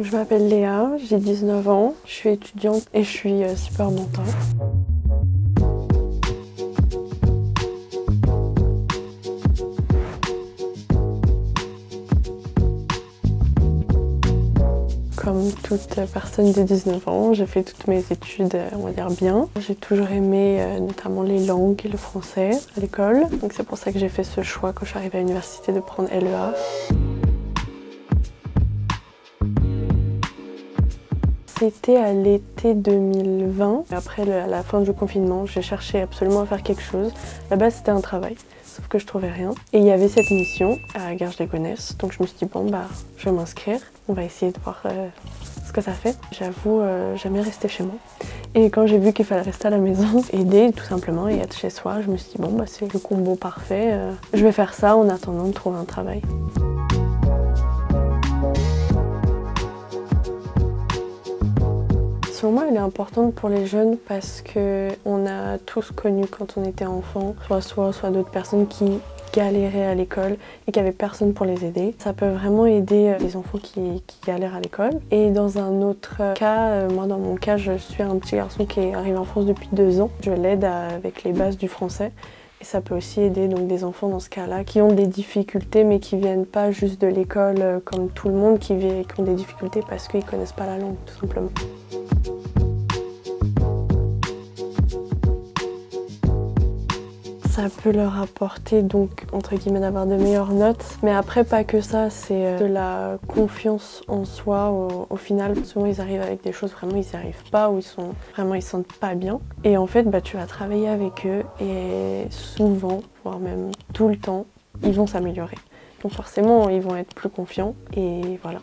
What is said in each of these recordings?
Je m'appelle Léa, j'ai 19 ans, je suis étudiante et je suis super mentor. Comme toute personne de 19 ans, j'ai fait toutes mes études, on va dire bien. J'ai toujours aimé notamment les langues et le français à l'école. Donc c'est pour ça que j'ai fait ce choix quand je suis arrivée à l'université de prendre LEA. C'était à l'été 2020. Après la fin du confinement, j'ai cherché absolument à faire quelque chose. À la base, c'était un travail, sauf que je trouvais rien. Et il y avait cette mission à Garges-lès-Gonesse. Donc je me suis dit, bon, bah, je vais m'inscrire. On va essayer de voir ce que ça fait. J'avoue, j'aime bien rester chez moi. Et quand j'ai vu qu'il fallait rester à la maison, aider tout simplement et être chez soi, je me suis dit, bon, bah, c'est le combo parfait. Je vais faire ça en attendant de trouver un travail. Selon moi, elle est importante pour les jeunes parce qu'on a tous connu quand on était enfant, soit d'autres personnes qui galéraient à l'école et qui n'avaient personne pour les aider. Ça peut vraiment aider les enfants qui galèrent à l'école. Et dans un autre cas, moi dans mon cas, je suis un petit garçon qui est arrivé en France depuis 2 ans. Je l'aide avec les bases du français. Et ça peut aussi aider donc, des enfants dans ce cas-là qui ont des difficultés mais qui viennent pas juste de l'école comme tout le monde, qui ont des difficultés parce qu'ils connaissent pas la langue tout simplement. Ça peut leur apporter donc entre guillemets d'avoir de meilleures notes, mais après pas que ça, c'est de la confiance en soi au final. Souvent ils arrivent avec des choses vraiment ils n'y arrivent pas ou ils se sentent pas bien. Et en fait bah, tu vas travailler avec eux et souvent, voire même tout le temps, ils vont s'améliorer. Donc forcément ils vont être plus confiants et voilà.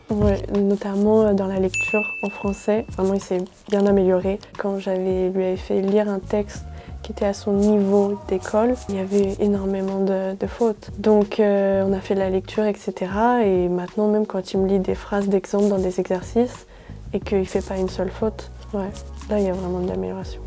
Ouais, notamment dans la lecture en français, vraiment il s'est bien amélioré. Quand lui avais fait lire un texte qui était à son niveau d'école, il y avait énormément de fautes. Donc on a fait la lecture, etc. Et maintenant même quand il me lit des phrases d'exemple dans des exercices et qu'il ne fait pas une seule faute, ouais, là il y a vraiment de l'amélioration.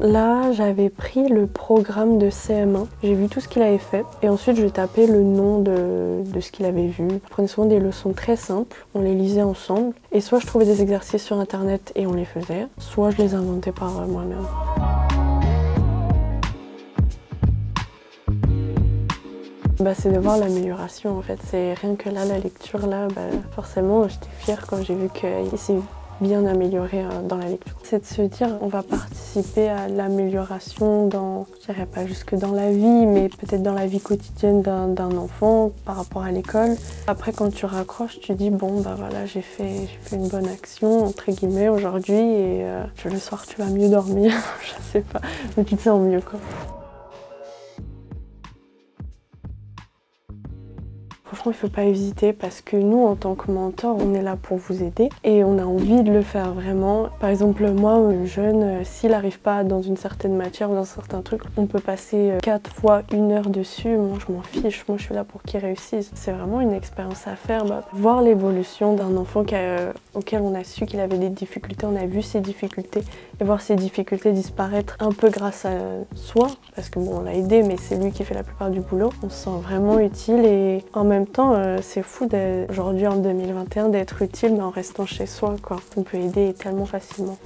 Là, j'avais pris le programme de CM1, j'ai vu tout ce qu'il avait fait et ensuite je tapais le nom de ce qu'il avait vu. Je prenais souvent des leçons très simples, on les lisait ensemble et soit je trouvais des exercices sur internet et on les faisait, soit je les inventais par moi-même. Bah, c'est de voir l'amélioration en fait, c'est rien que là la lecture là, bah, forcément j'étais fière quand j'ai vu qu'il s'est bien amélioré dans la lecture. C'est de se dire on va participer à l'amélioration dans, je dirais pas jusque dans la vie, mais peut-être dans la vie quotidienne d'un enfant par rapport à l'école. Après quand tu raccroches, tu dis bon bah voilà j'ai fait une bonne action entre guillemets aujourd'hui et le soir tu vas mieux dormir, je sais pas, mais tu te sens mieux quoi. Franchement, il ne faut pas hésiter parce que nous, en tant que mentor, on est là pour vous aider et on a envie de le faire vraiment. Par exemple, moi, un jeune, s'il n'arrive pas dans une certaine matière ou dans certains trucs, on peut passer 4 fois 1 heure dessus. Moi, je m'en fiche. Moi, je suis là pour qu'il réussisse. C'est vraiment une expérience à faire. Bah, voir l'évolution d'un enfant auquel on a su qu'il avait des difficultés, on a vu ses difficultés et voir ses difficultés disparaître un peu grâce à soi parce que bon, on l'a aidé, mais c'est lui qui fait la plupart du boulot. On se sent vraiment utile et en même temps, c'est fou aujourd'hui en 2021 d'être utile mais en restant chez soi, quoi. On peut aider tellement facilement.